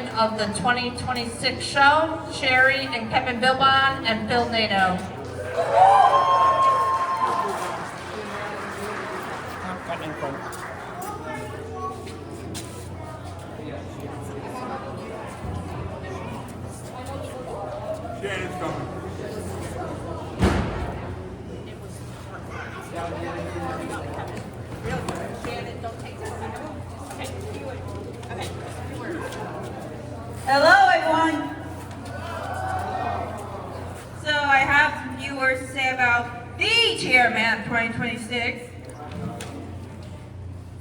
chairman of the 2026 show, Sherry and Kevin Bilbon and Phil Nato. Shannon's coming. Hello, everyone. So I have some few words to say about the chairman of 2026.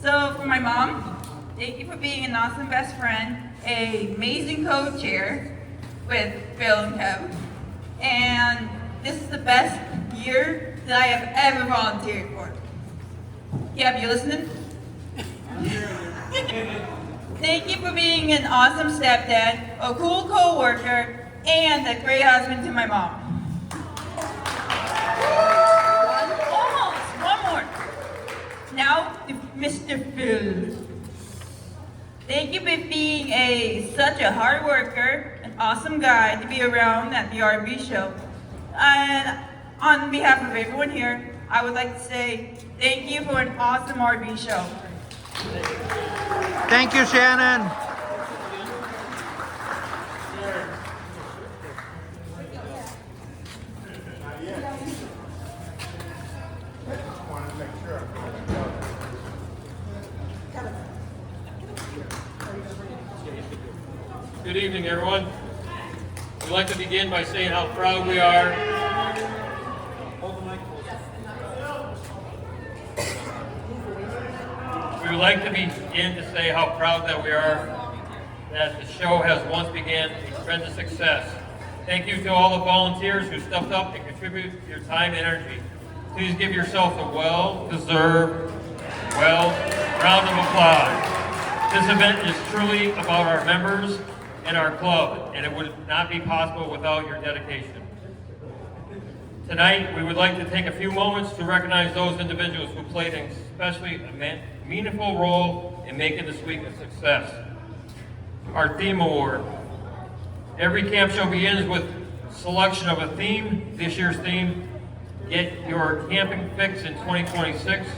So for my mom, thank you for being an awesome best friend, an amazing co-chair with Bill and Kev, and this is the best year that I have ever volunteered for. Kev, you listening? Thank you for being an awesome stepdad, a cool co-worker, and a great husband to my mom. One more. Now to Mr. Phil. Thank you for being such a hard worker, an awesome guy to be around at the R&B show. And on behalf of everyone here, I would like to say thank you for an awesome R&B show. Thank you, Shannon. Good evening, everyone. We'd like to begin by saying how proud we are. We would like to begin to say how proud that we are that the show has once began a tremendous success. Thank you to all the volunteers who stepped up and contributed your time and energy. Please give yourself a well-deserved, round of applause. This event is truly about our members and our club, and it would not be possible without your dedication. Tonight, we would like to take a few moments to recognize those individuals who played an especially meaningful role in making this week a success. Our theme award. Every camp show begins with selection of a theme. This year's theme, Get Your Camping Fix in 2026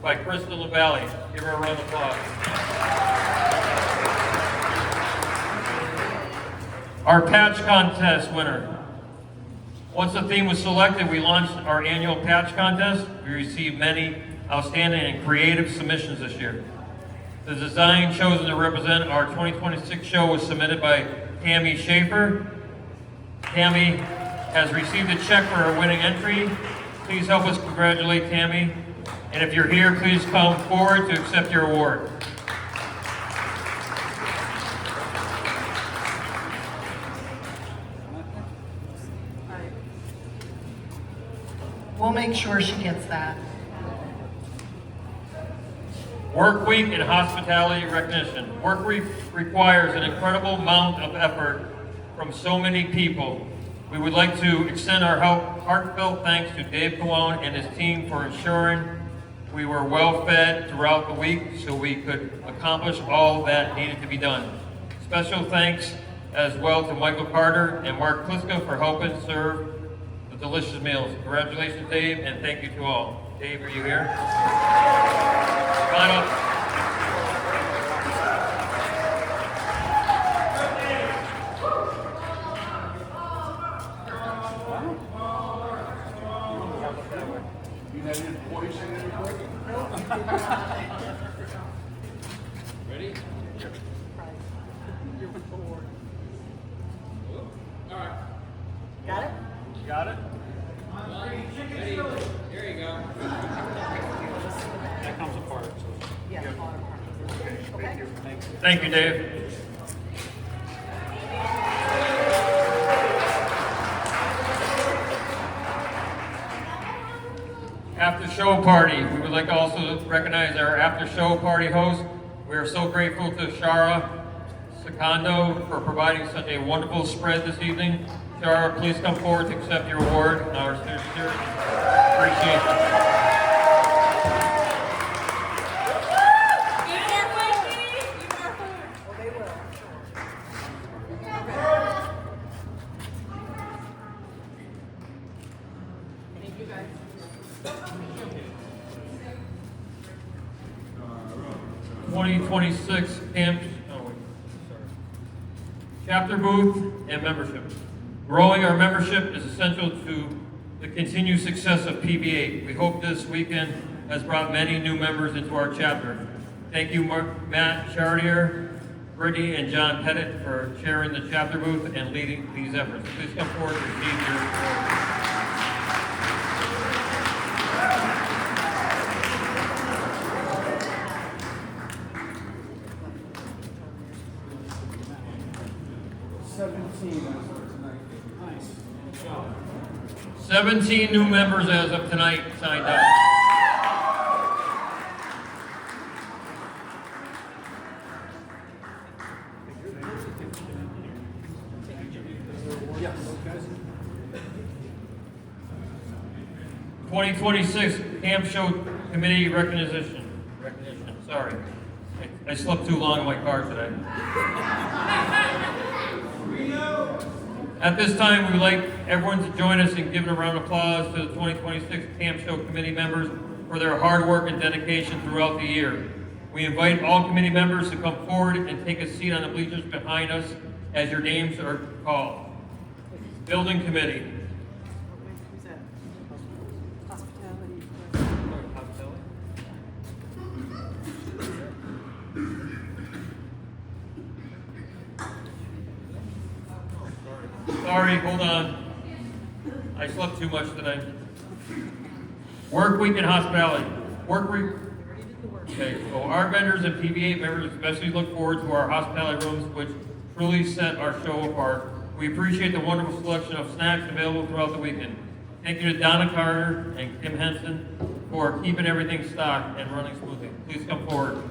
by Crystal LaValle. Give her a round of applause. Our patch contest winner. Once the theme was selected, we launched our annual patch contest. We received many outstanding and creative submissions this year. The design chosen to represent our 2026 show was submitted by Tammy Schaefer. Tammy has received a check for her winning entry. Please help us congratulate Tammy. And if you're here, please come forward to accept your award. We'll make sure she gets that. Work Week and Hospitality Recognition. Work Week requires an incredible amount of effort from so many people. We would like to extend our heartfelt thanks to Dave Colon and his team for ensuring we were well fed throughout the week so we could accomplish all that needed to be done. Special thanks as well to Michael Carter and Mark Kliska for helping serve the delicious meals. Congratulations, Dave, and thank you to all. Dave, are you here? Come on up. Ready? All right. Got it? Got it? Ready? Here you go. That comes apart. So. Yeah. Okay. Thank you, Dave. After show party. We would like to also recognize our after show party host. We are so grateful to Shara Secondo for providing such a wonderful spread this evening. Shara, please come forward to accept your award and our sincere appreciation. 2026 camp, chapter booth and membership. Growing our membership is essential to the continued success of PB8. We hope this weekend has brought many new members into our chapter. Thank you, Matt Chartier, Brittany, and John Pettit for chairing the chapter booth and leading these efforts. Please come forward to receive your award. Nice. Good job. 17 new members as of tonight signed up. Yes. 2026 Camp Show Committee recognition. Sorry. I slept too long in my car today. At this time, we would like everyone to join us in giving a round of applause to the 2026 Camp Show Committee members for their hard work and dedication throughout the year. We invite all committee members to come forward and take a seat on the bleachers behind us as your names are called. Building Committee. Sorry, hold on. I slept too much today. Work week and hospitality. Work week. Okay, so our vendors and PB8 members especially look forward to our hospitality rooms, which truly set our show apart. We appreciate the wonderful selection of snacks available throughout the weekend. Thank you to Donna Carter and Kim Henson for keeping everything stocked and running smoothly. Please come forward.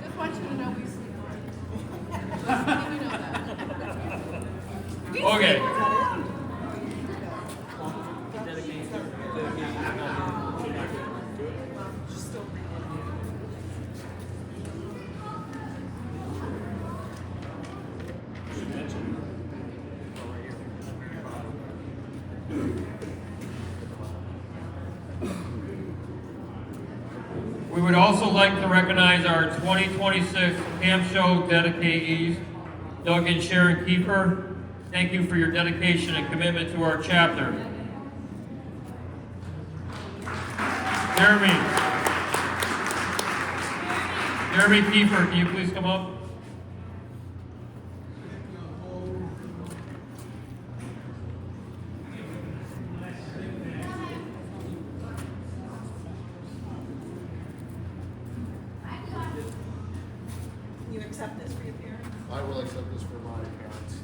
Just want you to know we see you. You know that. Okay. We would also like to recognize our 2026 Camp Show dedicatees, Doug and Sharon Kiefer. Thank you for your dedication and commitment to our chapter. Jeremy Kiefer, can you please come up? You accept this for your parents? I will accept this for my parents.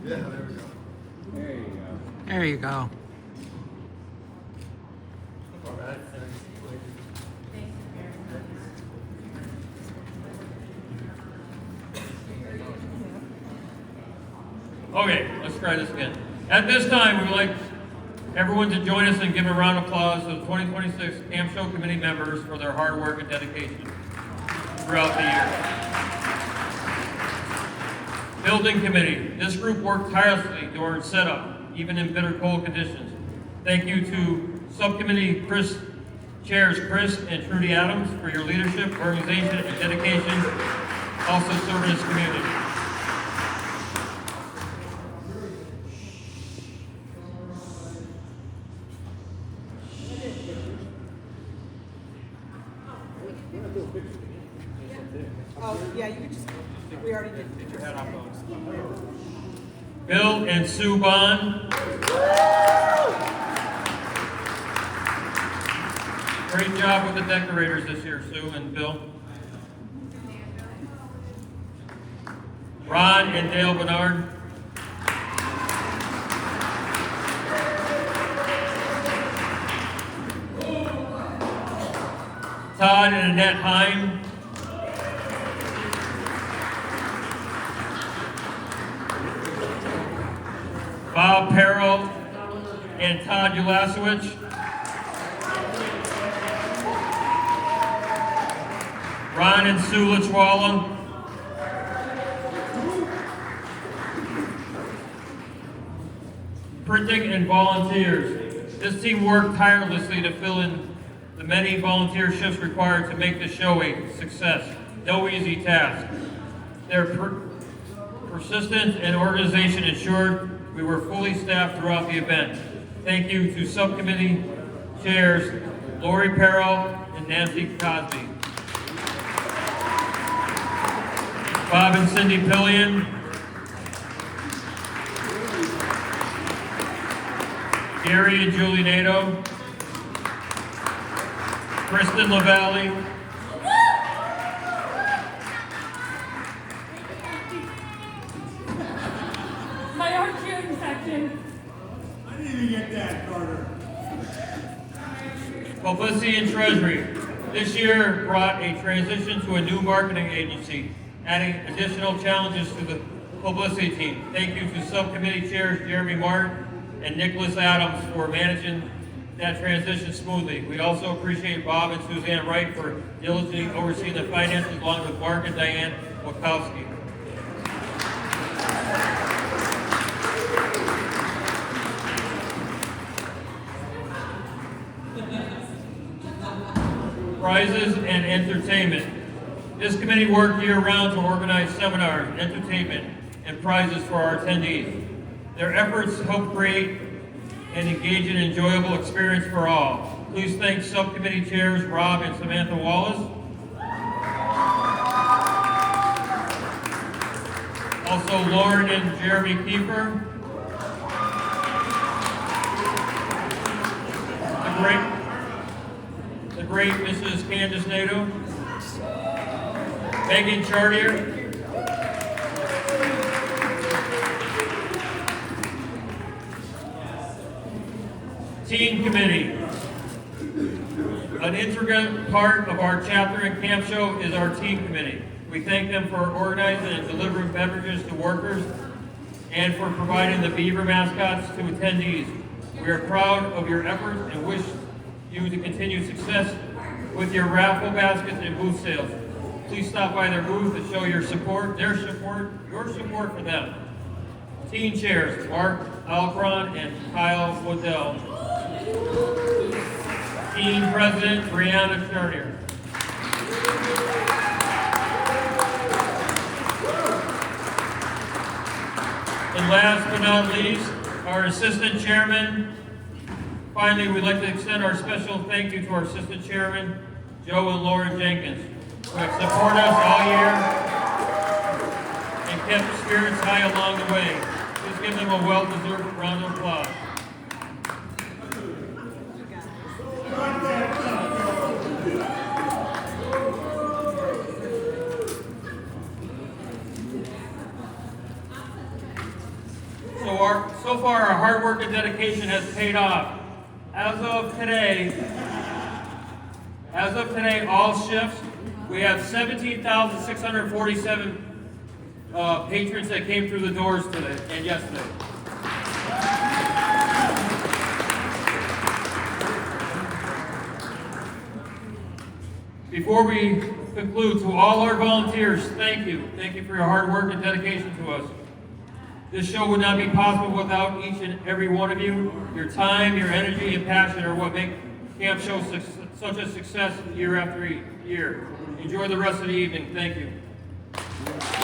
Yeah, there we go. There you go. Okay, let's try this again. At this time, we would like everyone to join us and give a round of applause to the 2026 Camp Show Committee members for their hard work and dedication throughout the year. Building Committee. This group worked tirelessly during setup, even in bitter cold conditions. Thank you to Subcommittee Chairs Chris and Trudy Adams for your leadership, organization, and dedication, also serving this community. Oh, yeah, you could just, we already did. Bill and Sue Bond. Great job with the decorators this year, Sue and Bill. Ron and Dale Bernard. Todd and Annette Heim. Bob Perrell and Todd Ulasewicz. Ron and Sue Lachwala. Printing and volunteers. This team worked tirelessly to fill in the many volunteer shifts required to make the show a success. No easy task. Their persistence and organization ensured we were fully staffed throughout the event. Thank you to subcommittee chairs Lori Perrell and Nancy Cosby. Bob and Cindy Pillion. Gary and Julie Nato. Kristen LaValle. My art cheering section. I didn't even get that, Carter. Publicity and Treasury. This year brought a transition to a new marketing agency, adding additional challenges to the publicity team. Thank you to subcommittee chairs Jeremy Martin and Nicholas Adams for managing that transition smoothly. We also appreciate Bob and Suzanne Wright for diligently overseeing the finances along with Mark and Diane Wachowski. Prizes and entertainment. This committee worked year-round to organize seminars, entertainment, and prizes for our attendees. Their efforts help create an engaging and enjoyable experience for all. Please thank subcommittee chairs Rob and Samantha Wallace. Also Lauren and Jeremy Kiefer. The great Mrs. Candace Nato. Megan Chartier. Team Committee. An integral part of our chapter and camp show is our team committee. We thank them for organizing and delivering beverages to workers and for providing the beaver mascots to attendees. We are proud of your efforts and wish you to continue success with your raffle baskets and booth sales. Please stop by their booth to show your support for them. Team chairs, Mark Alcron and Kyle Waddell. Team President, Brianna Chartier. And last but not least, our Assistant Chairman. Finally, we'd like to extend our special thank you to our Assistant Chairman, Joe and Lauren Jenkins, who have supported us all year and kept spirits high along the way. Please give them a well-deserved round of applause. So far, our hard work and dedication has paid off. As of today, all shifts, we have 17,647 patrons that came through the doors today and yesterday. Before we conclude, to all our volunteers, thank you. Thank you for your hard work and dedication to us. This show would not be possible without each and every one of you. Your time, your energy, and passion are what make Camp Show such a success year after year. Enjoy the rest of the evening. Thank you.